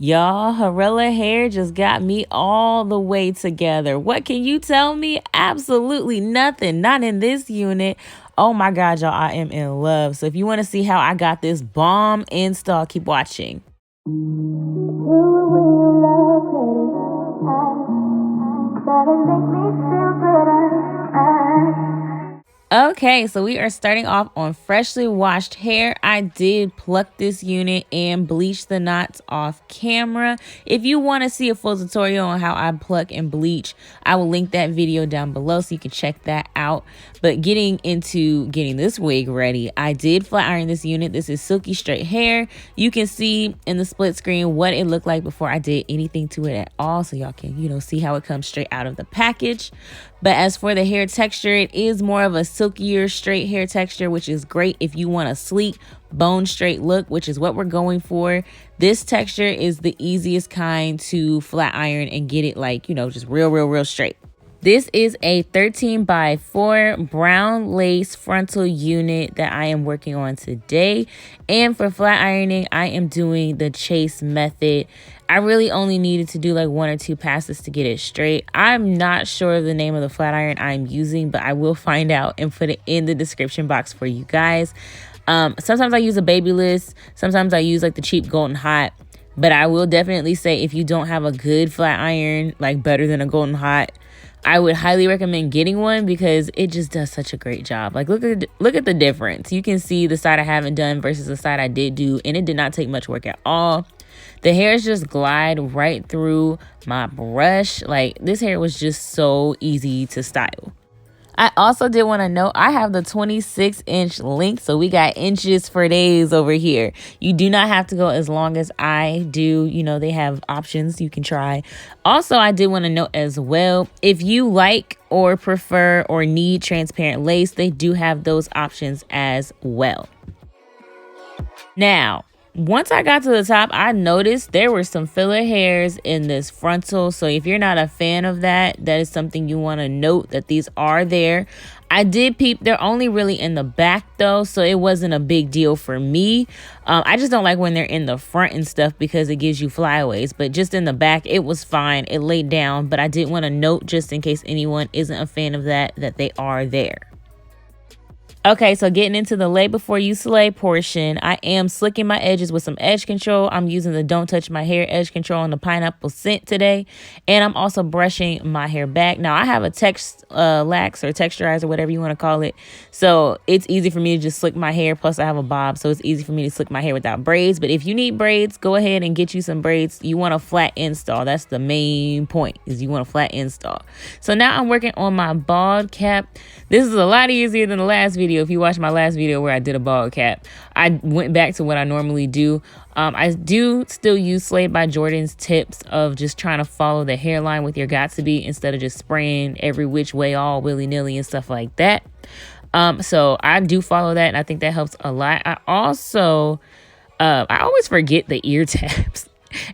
Y'all, Hurela Hair just got me all the way together. What can you tell me? Absolutely nothing. Not in this unit. Oh my God, y'all, I am in love. So if you want to see how I got this bomb install, keep watching. Okay, so we are starting off on freshly washed hair. I did pluck this unit and bleach the knots off camera. If you want to see a full tutorial on how I pluck and bleach, I will link that video down below so you can check that out. But getting into getting this wig ready, I did flat iron this unit. This is silky straight hair. You can see in the split screen what it looked like before I did anything to it at all, so y'all can, see how it comes straight out of the package. But as for the hair texture, it is more of a silkier straight hair texture, which is great if you want a sleek bone straight look, which is what we're going for. This texture is the easiest kind to flat iron and get it like, just real straight. This is a 13x4 brown lace frontal unit that I am working on today. And for flat ironing, I am doing the chase method. I really only needed to do like 1 or 2 passes to get it straight. I'm not sure of the name of the flat iron I'm using, but I will find out and put it in the description box for you guys. Sometimes I use a Babyliss. Sometimes I use like the cheap Golden Hot. But I will definitely say if you don't have a good flat iron, like better than a Golden Hot, I would highly recommend getting one because it just does such a great job. Like, look at the difference. You can see the side I haven't done versus the side I did do, and it did not take much work at all. The hairs just glide right through my brush. Like, this hair was just so easy to style. I also did want to note I have the 26-inch length, so we got inches for days over here. You do not have to go as long as I do. They have options you can try. Also, I did want to note as well, if you like or prefer or need transparent lace, they do have those options as well. Now, once I got to the top, I noticed there were some filler hairs in this frontal. So if you're not a fan of that, that is something you want to note that these are there. I did peep. They're only really in the back though, so it wasn't a big deal for me. I just don't like when they're in the front and stuff because it gives you flyaways. But just in the back, it was fine. It laid down. But I did want to note, just in case anyone isn't a fan of that they are there. Okay, so getting into the lay before you slay portion, I am slicking my edges with some edge control. I'm using the Don't Touch My Hair edge control on the pineapple scent today. And I'm also brushing my hair back. Now, I have a lax or texturizer, whatever you want to call it. So it's easy for me to just slick my hair. Plus, I have a bob, so it's easy for me to slick my hair without braids. But if you need braids, go ahead and get you some braids. You want a flat install. That's the main point, is you want a flat install. So now I'm working on my bald cap. This is a lot easier than the last video. If you watched my last video where I did a bald cap, I went back to what I normally do. I do still use Slade by Jordan's tips of just trying to follow the hairline with your got-to-be instead of just spraying every which way all willy-nilly and stuff like that. So I do follow that, and I think that helps a lot. I also, I always forget the ear tabs.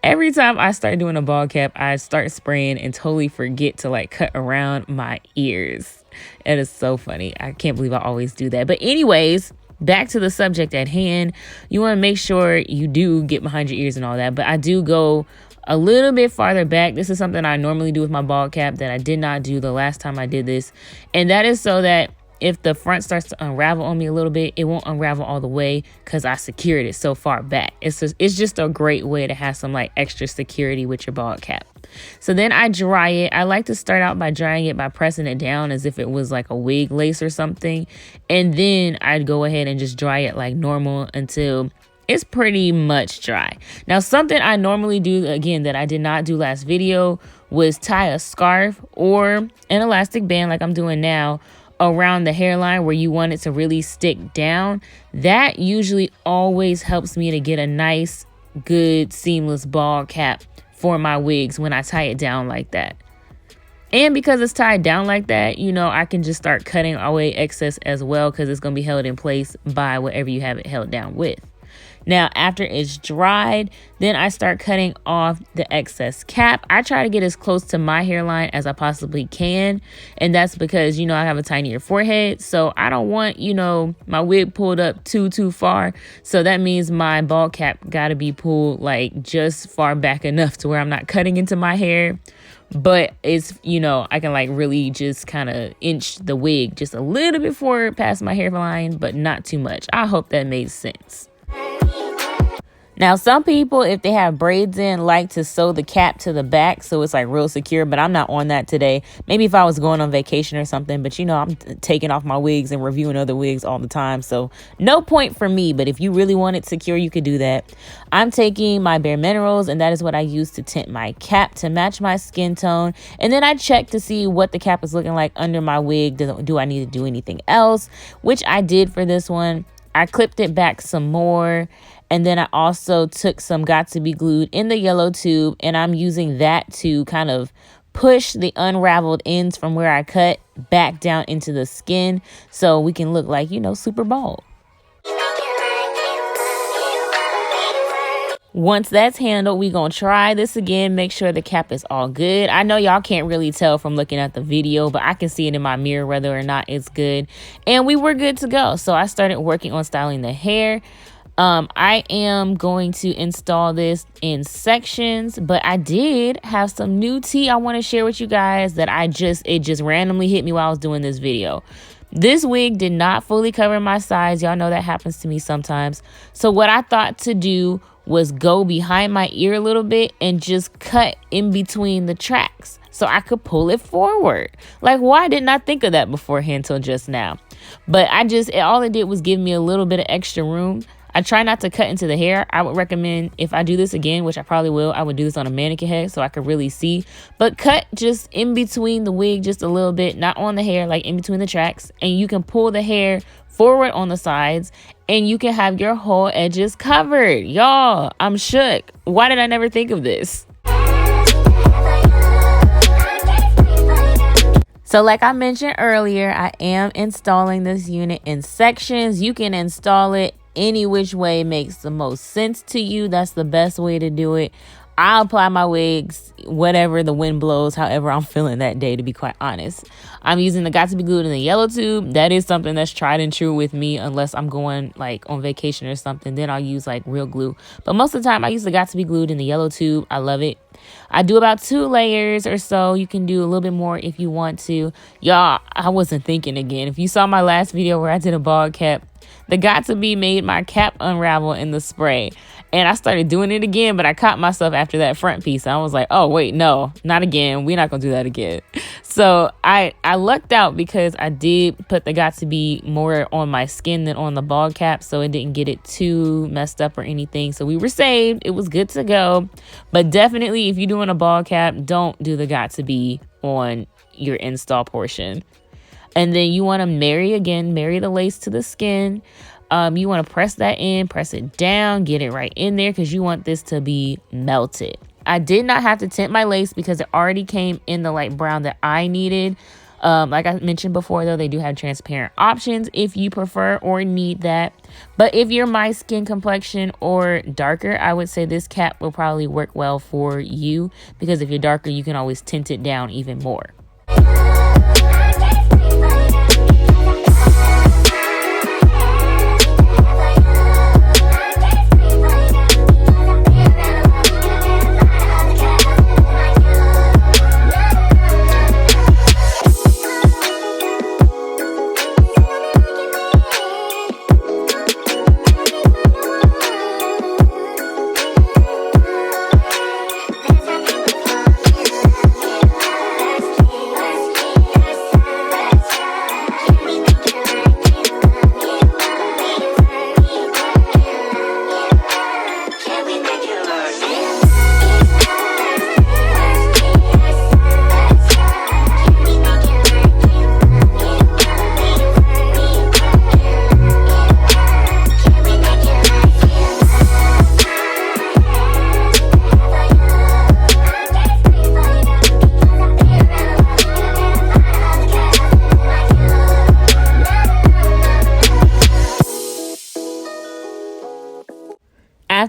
Every time I start doing a bald cap, I start spraying and totally forget to like cut around my ears. It is so funny. I can't believe I always do that. But anyways, back to the subject at hand. You want to make sure you do get behind your ears and all that. But I do go a little bit farther back. This is something I normally do with my bald cap that I did not do the last time I did this. And that is so that if the front starts to unravel on me a little bit, it won't unravel all the way because I secured it so far back. It's just a great way to have some like extra security with your bald cap. So then I dry it. I like to start out by drying it by pressing it down as if it was like a wig lace or something. And then I'd go ahead and just dry it like normal until it's pretty much dry. Now, something I normally do, again, that I did not do last video, was tie a scarf or an elastic band like I'm doing now around the hairline where you want it to really stick down. That usually always helps me to get a nice, good, seamless bald cap for my wigs when I tie it down like that. And because it's tied down like that, I can just start cutting away excess as well because it's going to be held in place by whatever you have it held down with. Now, after it's dried, then I start cutting off the excess cap. I try to get as close to my hairline as I possibly can. And that's because, you know, I have a tinier forehead. So I don't want, you know, my wig pulled up too far. So that means my bald cap got to be pulled like just far back enough to where I'm not cutting into my hair. But it's, you know, I can like really just kind of inch the wig just a little bit forward past my hairline, but not too much. I hope that made sense. Now, some people, if they have braids in, like to sew the cap to the back so it's like real secure, but I'm not on that today. Maybe if I was going on vacation or something, but you know, I'm taking off my wigs and reviewing other wigs all the time. So no point for me, but if you really want it secure, you could do that. I'm taking my Bare Minerals, and that is what I use to tint my cap to match my skin tone. And then I check to see what the cap is looking like under my wig. Do I need to do anything else? Which I did for this one. I clipped it back some more. And then I also took some Got To Be Glued in the yellow tube, and I'm using that to kind of push the unraveled ends from where I cut back down into the skin so we can look like, you know, super bald. Once that's handled, we gonna try this again, make sure the cap is all good. I know y'all can't really tell from looking at the video, but I can see it in my mirror whether or not it's good. And we were good to go. So I started working on styling the hair. I am going to install this in sections, but I did have some new tea I want to share with you guys that it just randomly hit me while I was doing this video. This wig did not fully cover my sides. Y'all know that happens to me sometimes. So what I thought to do was go behind my ear a little bit and just cut in between the tracks so I could pull it forward. Like, why didn't I think of that beforehand till just now? But all it did was give me a little bit of extra room. I try not to cut into the hair. I would recommend, if I do this again, which I probably will, I would do this on a mannequin head so I could really see. But cut just in between the wig just a little bit, not on the hair, like in between the tracks. And you can pull the hair forward on the sides and you can have your whole edges covered. Y'all, I'm shook. Why did I never think of this? So like I mentioned earlier, I am installing this unit in sections. You can install it any which way makes the most sense to you. That's the best way to do it. I apply my wigs whatever the wind blows, however I'm feeling that day, to be quite honest. I'm using the Got To Be Glued in the yellow tube. That is something that's tried and true with me, unless I'm going like on vacation or something. Then I'll use like real glue. But most of the time I use the Got To Be Glued in the yellow tube. I love it. I do about 2 layers or so. You can do a little bit more if you want to. Y'all, I wasn't thinking again. If you saw my last video where I did a bald cap, the Got To Be made my cap unravel in the spray. And I started doing it again, but I caught myself after that front piece. I was like, oh, wait, no, not again. We're not going to do that again. So I lucked out because I did put the Got To Be more on my skin than on the bald cap. So it didn't get it too messed up or anything. So we were saved. It was good to go. But definitely, if you're doing a bald cap, don't do the Got To Be on your install portion. And then you want to marry the lace to the skin. You want to press that in, press it down, get it right in there because you want this to be melted. I did not have to tint my lace because it already came in the light brown that I needed. Like I mentioned before, though, they do have transparent options if you prefer or need that. But if you're my skin complexion or darker, I would say this cap will probably work well for you because if you're darker, you can always tint it down even more.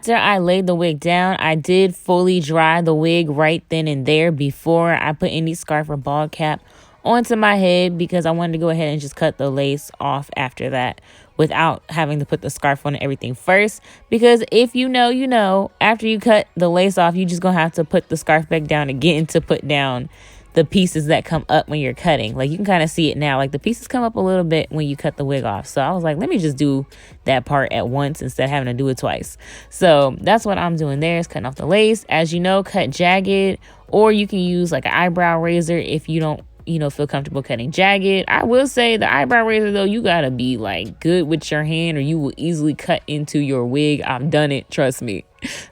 After I laid the wig down, I did fully dry the wig right then and there before I put any scarf or ball cap onto my head, because I wanted to go ahead and just cut the lace off after that without having to put the scarf on and everything first. Because if you know, you know, after you cut the lace off, you just gonna have to put the scarf back down again to put down the pieces that come up when you're cutting. Like, you can kind of see it now, like the pieces come up a little bit when you cut the wig off. So I was like, let me just do that part at once instead of having to do it twice. So that's what I'm doing there, is cutting off the lace. As you know, cut jagged, or you can use like an eyebrow razor if you don't, you know, feel comfortable cutting jagged. I will say the eyebrow razor though, you gotta be like good with your hand or you will easily cut into your wig. I've done it, trust me.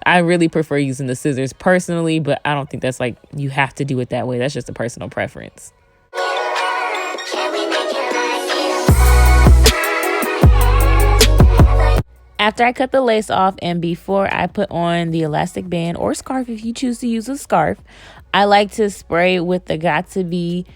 I really prefer using the scissors personally, but I don't think that's like you have to do it that way. That's just a personal preference. After I cut the lace off and before I put on the elastic band or scarf, if you choose to use a scarf, I like to spray with the Got2b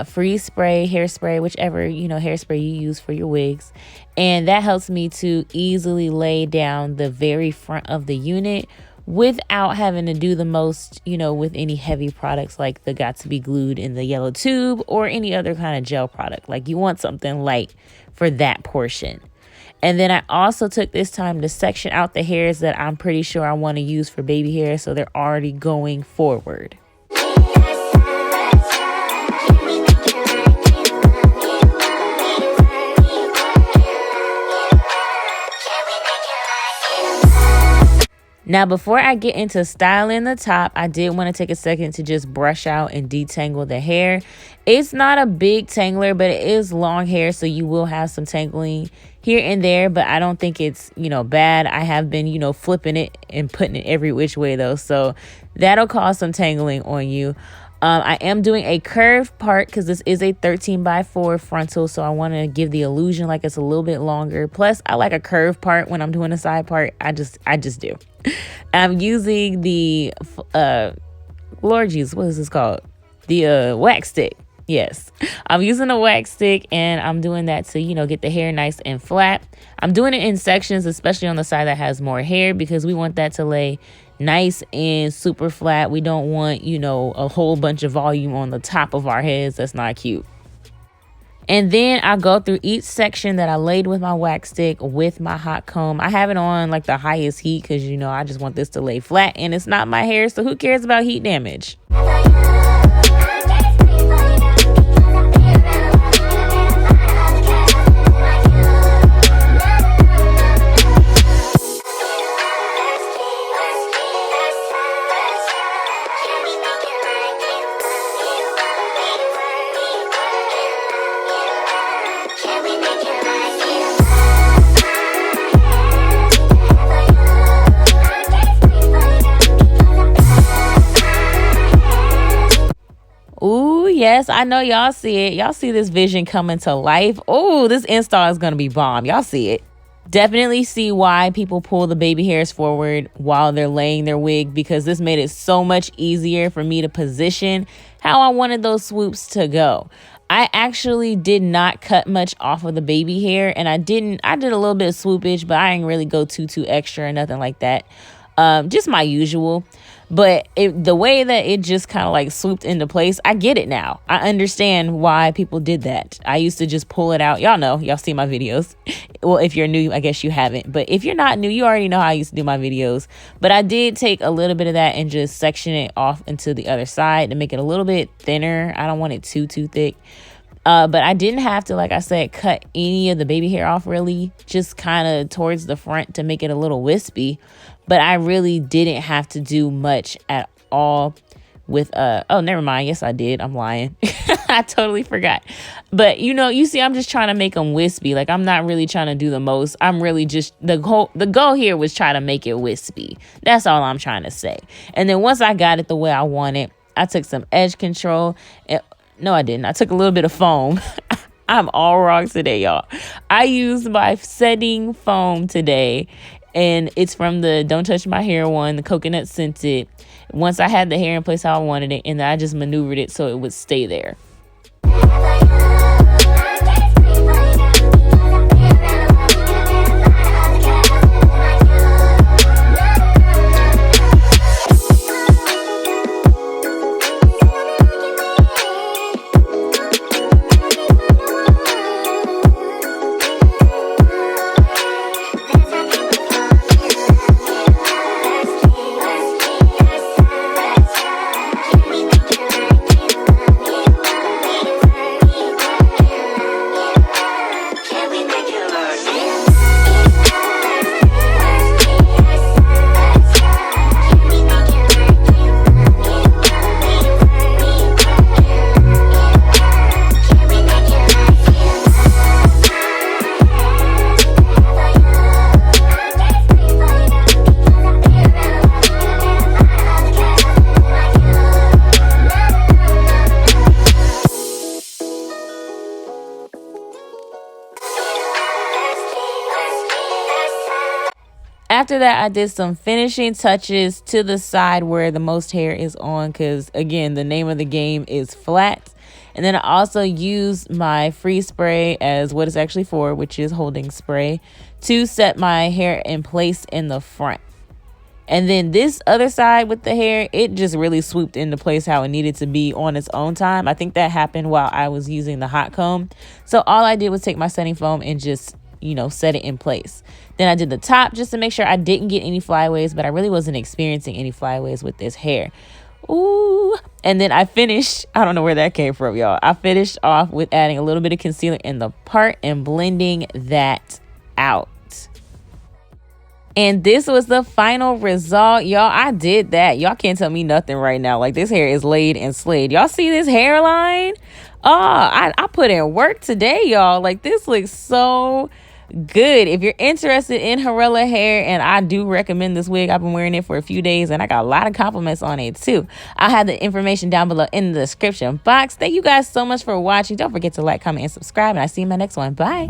freeze spray, hairspray, whichever, you know, hairspray you use for your wigs. And that helps me to easily lay down the very front of the unit without having to do the most, you know, with any heavy products like the Got2b glued in the yellow tube or any other kind of gel product. Like, you want something light for that portion. And then I also took this time to section out the hairs that I'm pretty sure I want to use for baby hair, so they're already going forward. Now, before I get into styling the top, I did want to take a second to just brush out and detangle the hair. It's not a big tangler, but it is long hair, so you will have some tangling here and there, but I don't think it's, you know, bad. I have been, you know, flipping it and putting it every which way though, so that'll cause some tangling on you. I am doing a curved part because this is a 13x4 frontal, so I want to give the illusion like it's a little bit longer. Plus, I like a curved part when I'm doing a side part. I just do. I'm using the Lord Jesus, what is this called? The wax stick. Yes, I'm using a wax stick, and I'm doing that to, you know, get the hair nice and flat. I'm doing it in sections, especially on the side that has more hair, because we want that to lay nice and super flat. We don't want, you know, a whole bunch of volume on the top of our heads. That's not cute. And then I go through each section that I laid with my wax stick with my hot comb. I have it on like the highest heat because, you know, I just want this to lay flat, and it's not my hair, so who cares about heat damage? Ooh, yes, I know y'all see it. Y'all see this vision coming to life. Oh, this install is going to be bomb. Y'all see it. Definitely see why people pull the baby hairs forward while they're laying their wig, because this made it so much easier for me to position how I wanted those swoops to go. I actually did not cut much off of the baby hair, and I did a little bit of swoopage, but I didn't really go too extra or nothing like that. Just my usual. But the way that it just kind of like swooped into place, I get it now. I understand why people did that. I used to just pull it out. Y'all know, y'all see my videos. Well, if you're new, I guess you haven't. But if you're not new, you already know how I used to do my videos. But I did take a little bit of that and just section it off into the other side to make it a little bit thinner. I don't want it too thick. But I didn't have to, like I said, cut any of the baby hair off really, just kind of towards the front to make it a little wispy. But I really didn't have to do much at all with, oh, never mind. Yes, I did. I'm lying. I totally forgot. But, you know, you see, I'm just trying to make them wispy. Like, I'm not really trying to do the most. I'm really just, the goal here was try to make it wispy. That's all I'm trying to say. And then once I got it the way I wanted, I took some edge control. No, I didn't. I took a little bit of foam. I'm all wrong today, y'all. I used my setting foam today, and it's from the Don't Touch My Hair one, the coconut scented. Once I had the hair in place how I wanted it, and then I just maneuvered it so it would stay there. after that, I did some finishing touches to the side where the most hair is on, because again, the name of the game is flat. And then I also used my freeze spray as what it's actually for, which is holding spray, to set my hair in place in the front. And then this other side with the hair, it just really swooped into place how it needed to be on its own time. I think that happened while I was using the hot comb. So all I did was take my setting foam and just, you know, set it in place. Then I did the top just to make sure I didn't get any flyaways, but I really wasn't experiencing any flyaways with this hair. Ooh. And then I finished, I don't know where that came from, y'all. I finished off with adding a little bit of concealer in the part and blending that out. And this was the final result, y'all. I did that. Y'all can't tell me nothing right now. Like, this hair is laid and slayed. Y'all see this hairline? Oh, I put in work today, y'all. Like, this looks so good. If you're interested in Hurela Hair, and I do recommend this wig, I've been wearing it for a few days and I got a lot of compliments on it too. I'll have the information down below in the description box. Thank you guys so much for watching. Don't forget to like, comment, and subscribe, and I'll see you in my next one. Bye.